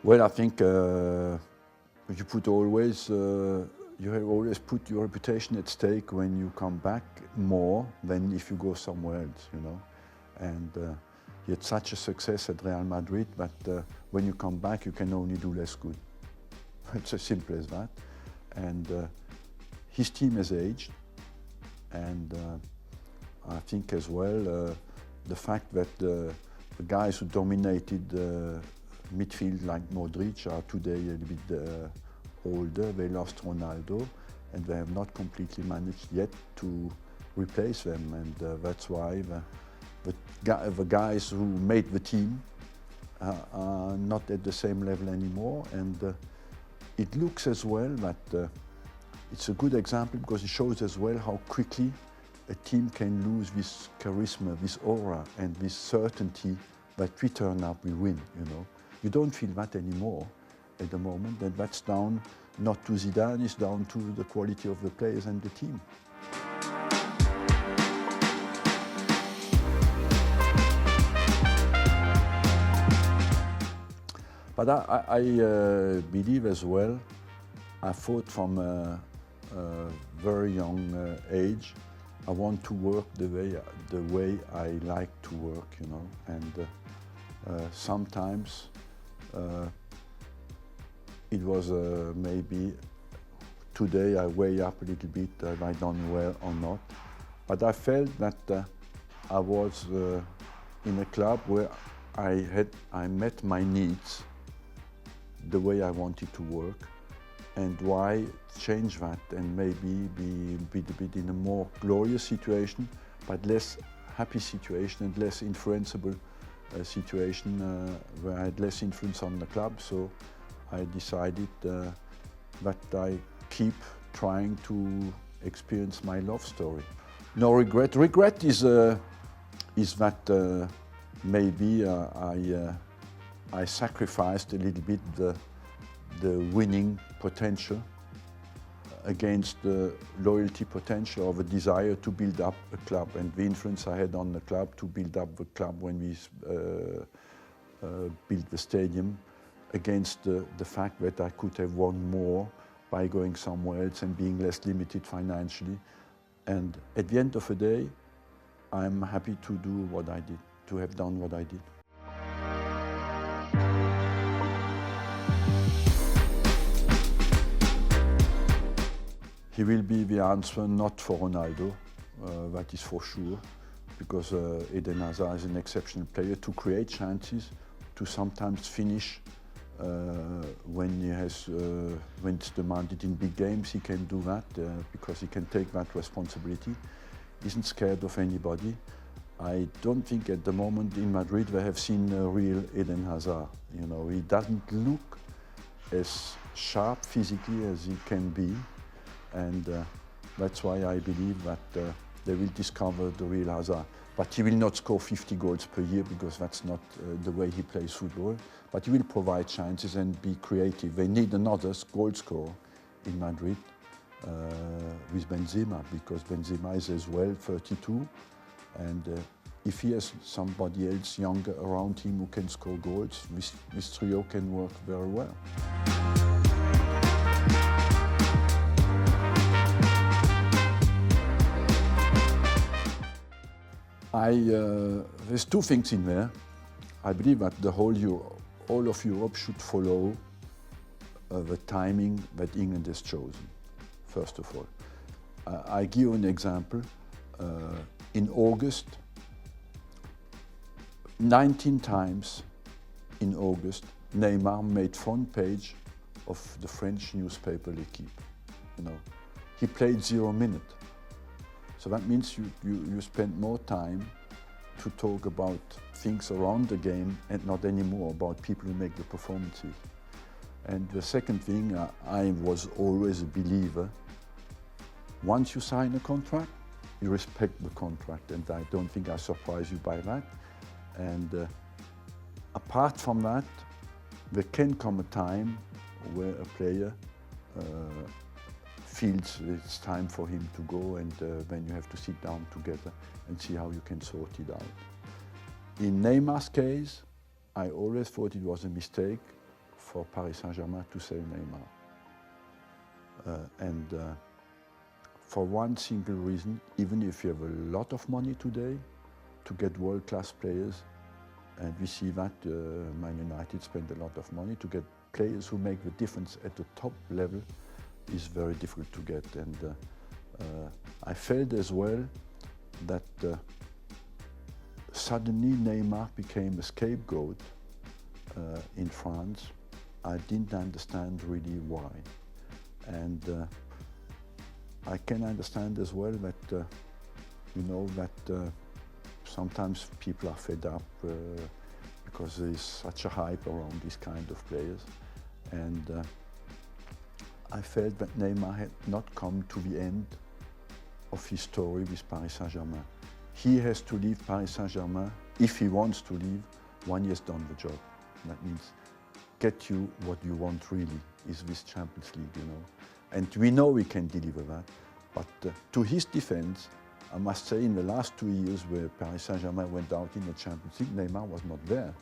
Well, I think you put always, you have always put your reputation at stake when you come back more than if you go somewhere else, you know. And you had such a success at Real Madrid, but when you come back, you can only do less good. It's as simple as that. And his team has aged, and I think as well the fact that the guys who dominated midfield like Modric are today a little bit older. They lost Ronaldo, and they have not completely managed yet to replace them. And that's why the guys who made the team are not at the same level anymore. And it looks as well that it's a good example because it shows as well how quickly a team can lose this charisma, this aura, and this certainty that we turn up, we win, you know. You don't feel that anymore at the moment, and that's down not to Zidane, it's down to the quality of the players and the team. But I believe as well, I thought from a very young age, I want to work the way I like to work, you know. And sometimes it was maybe today I weigh up a little bit, have I done well or not. But I felt that I was in a club where I met my needs the way I wanted to work, and why change that and maybe be a bit in a more glorious situation, but less happy situation and less influenceable situation where I had less influence on the club. So I decided that I keep trying to experience my love story. No regret. Regret is that maybe I sacrificed a little bit the winning potential against the loyalty potential of a desire to build up a club, and the influence I had on the club to build up the club when we built the stadium, against the fact that I could have won more by going somewhere else and being less limited financially. And at the end of the day, I'm happy to do what I did, to have done what I did. He will be the answer not for Ronaldo, that is for sure, because Eden Hazard is an exceptional player to create chances, to sometimes finish when it's demanded in big games. He can do that because he can take that responsibility. He isn't scared of anybody. I don't think at the moment in Madrid they have seen a real Eden Hazard. You know, he doesn't look as sharp physically as he can be. And that's why I believe that they will discover the real Hazard. But he will not score 50 goals per year because that's not the way he plays football. But he will provide chances and be creative. They need another goal scorer in Madrid with Benzema, because Benzema is as well 32. And if he has somebody else younger around him who can score goals, this trio can work very well. There's two things in there. I believe that all of Europe should follow the timing that England has chosen, first of all. I give you an example. In August, 19 times in August, Neymar made front page of the French newspaper L'Équipe. You know, he played 0 minutes. So that means you spend more time to talk about things around the game and not anymore about people who make the performances. And the second thing, I was always a believer. Once you sign a contract, you respect the contract, and I don't think I surprise you by that. And apart from that, there can come a time where a player feels it's time for him to go, and then you have to sit down together and see how you can sort it out. In Neymar's case, I always thought it was a mistake for Paris Saint-Germain to sell Neymar. For one single reason, even if you have a lot of money today to get world-class players, and we see that Man United spend a lot of money to get players who make the difference at the top level is very difficult to get. And I felt as well that suddenly Neymar became a scapegoat in France. I didn't understand really why. And I can understand as well that, you know, that sometimes people are fed up because there is such a hype around these kind of players. And I felt that Neymar had not come to the end of his story with Paris Saint-Germain. He has to leave Paris Saint-Germain, if he wants to leave, when he has done the job. That means get you what you want really, is this Champions League, you know. And we know we can deliver that. But to his defense, I must say in the last 2 years where Paris Saint-Germain went out in the Champions League, Neymar was not there.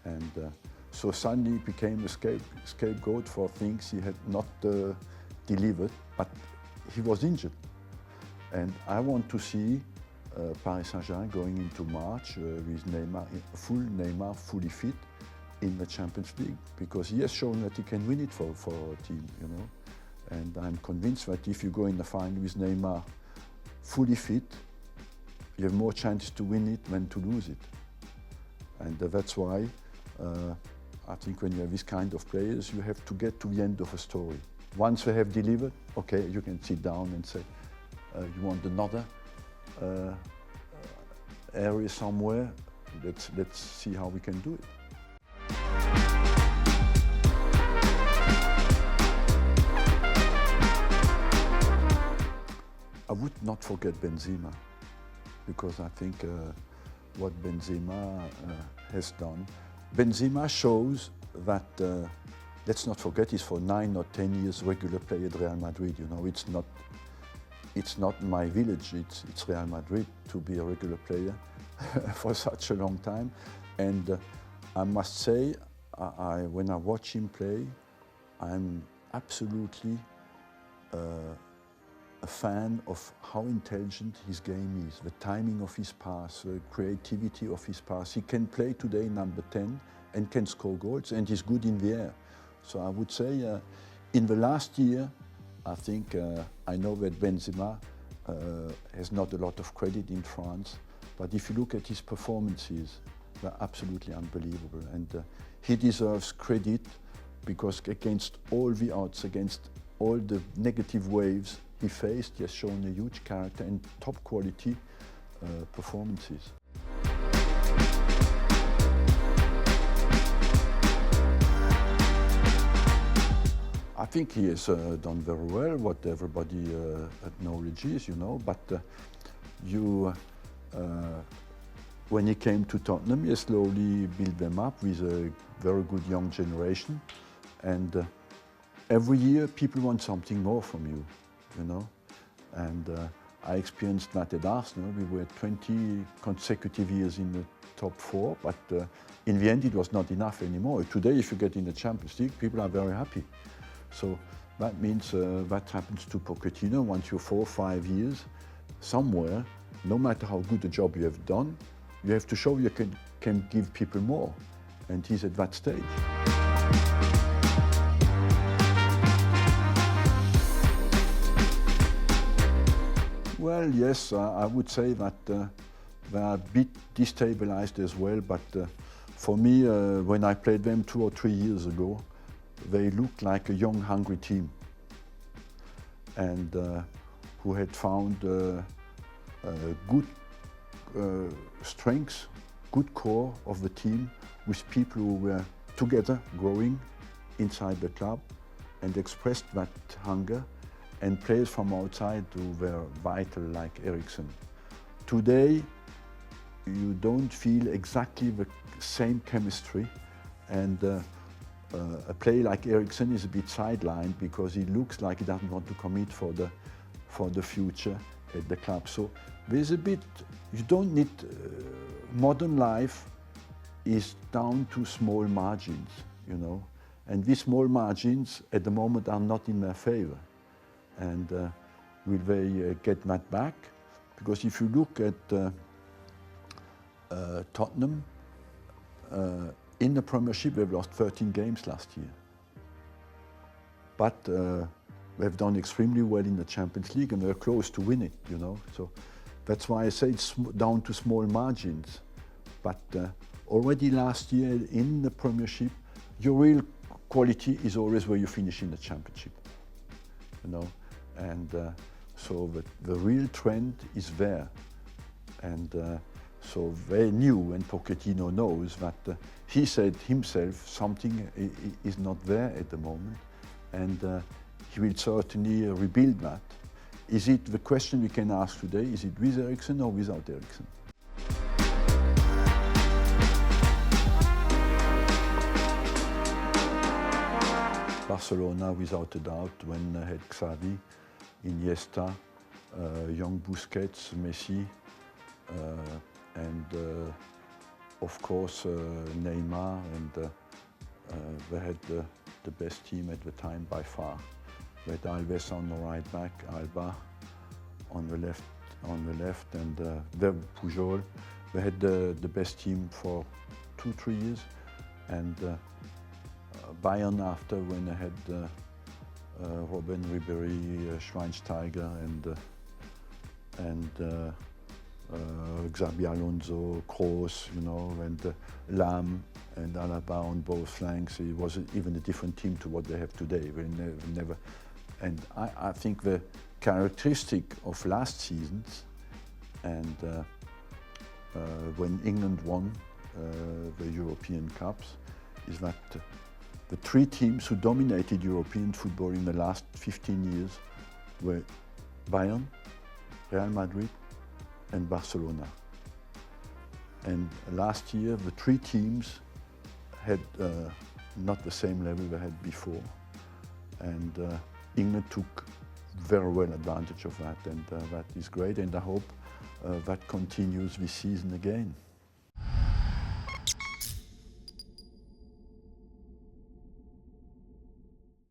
And so suddenly he became a scapegoat for things he had not delivered, but he was injured. And I want to see Paris Saint-Germain going into March with Neymar fully fit in the Champions League, because he has shown that he can win it for a team, you know. And I'm convinced that if you go in the final with Neymar fully fit, you have more chances to win it than to lose it. And that's why I think when you have this kind of players, you have to get to the end of a story. Once they have delivered, okay, you can sit down and say, you want another area somewhere, let's see how we can do it. I would not forget Benzema, because I think what Benzema has done. Benzema shows that, let's not forget, he's for 9 or 10 years regular player at Real Madrid. You know, it's not my village, it's Real Madrid to be a regular player for such a long time. And I must say, when I watch him play, I'm absolutely a fan of how intelligent his game is, the timing of his pass, the creativity of his pass. He can play today number 10 and can score goals, and he's good in the air. So I would say in the last year, I think I know that Benzema has not a lot of credit in France, but if you look at his performances, they're absolutely unbelievable. And he deserves credit because against all the odds, against all the negative waves he faced, he has shown a huge character and top quality performances. I think he has done very well, what everybody acknowledges, you know, but when he came to Tottenham, he slowly built them up with a very good young generation, and every year people want something more from you, you know. And I experienced that at Arsenal. We were 20 consecutive years in the top 4, but in the end it was not enough anymore. Today, if you get in the Champions League, people are very happy. So that means that happens to Pochettino. Once you're 4 or 5 years somewhere, no matter how good a job you have done, you have to show you can give people more. And he's at that stage. Well, yes, I would say that they are a bit destabilized as well, but for me, when I played them 2 or 3 years ago, they looked like a young, hungry team, and who had found good strengths, good core of the team, with people who were together growing inside the club and expressed that hunger, and players from outside who were vital, like Eriksen. Today, you don't feel exactly the same chemistry, and a player like Eriksen is a bit sidelined because he looks like he doesn't want to commit for the future at the club. So there's a bit, you don't need, modern life is down to small margins, you know, And these small margins at the moment are not in their favor. And will they get that back? Because if you look at Tottenham, in the Premiership they've lost 13 games last year. But they've done extremely well in the Champions League and they're close to win it, you know. So that's why I say it's down to small margins. But already last year in the Premiership, your real quality is always where you finish in the Championship, you know. And so the real trend is there. And so they knew, and Pochettino knows, that he said himself something is not there at the moment. And he will certainly rebuild that. Is it the question we can ask today, is it with Eriksen or without Eriksen? Barcelona, without a doubt, when they had Xavi, Iniesta, young Busquets, Messi, and of course Neymar, and they had the best team at the time by far. They had Alves on the right back, Alba on the left, and then Pujol. They had the best team for 2-3 years, and Bayern after, when they had Robben, Ribéry, Schweinsteiger, and Xabi Alonso, Kroos, you know, and Lam and Alaba on both flanks. It was even a different team to what they have today. They never. And I think the characteristic of last seasons, and when England won the European Cups, is that the three teams who dominated European football in the last 15 years were Bayern, Real Madrid, and Barcelona. And last year, the three teams had not the same level they had before. And England took very well advantage of that, and that is great. And I hope that continues this season again.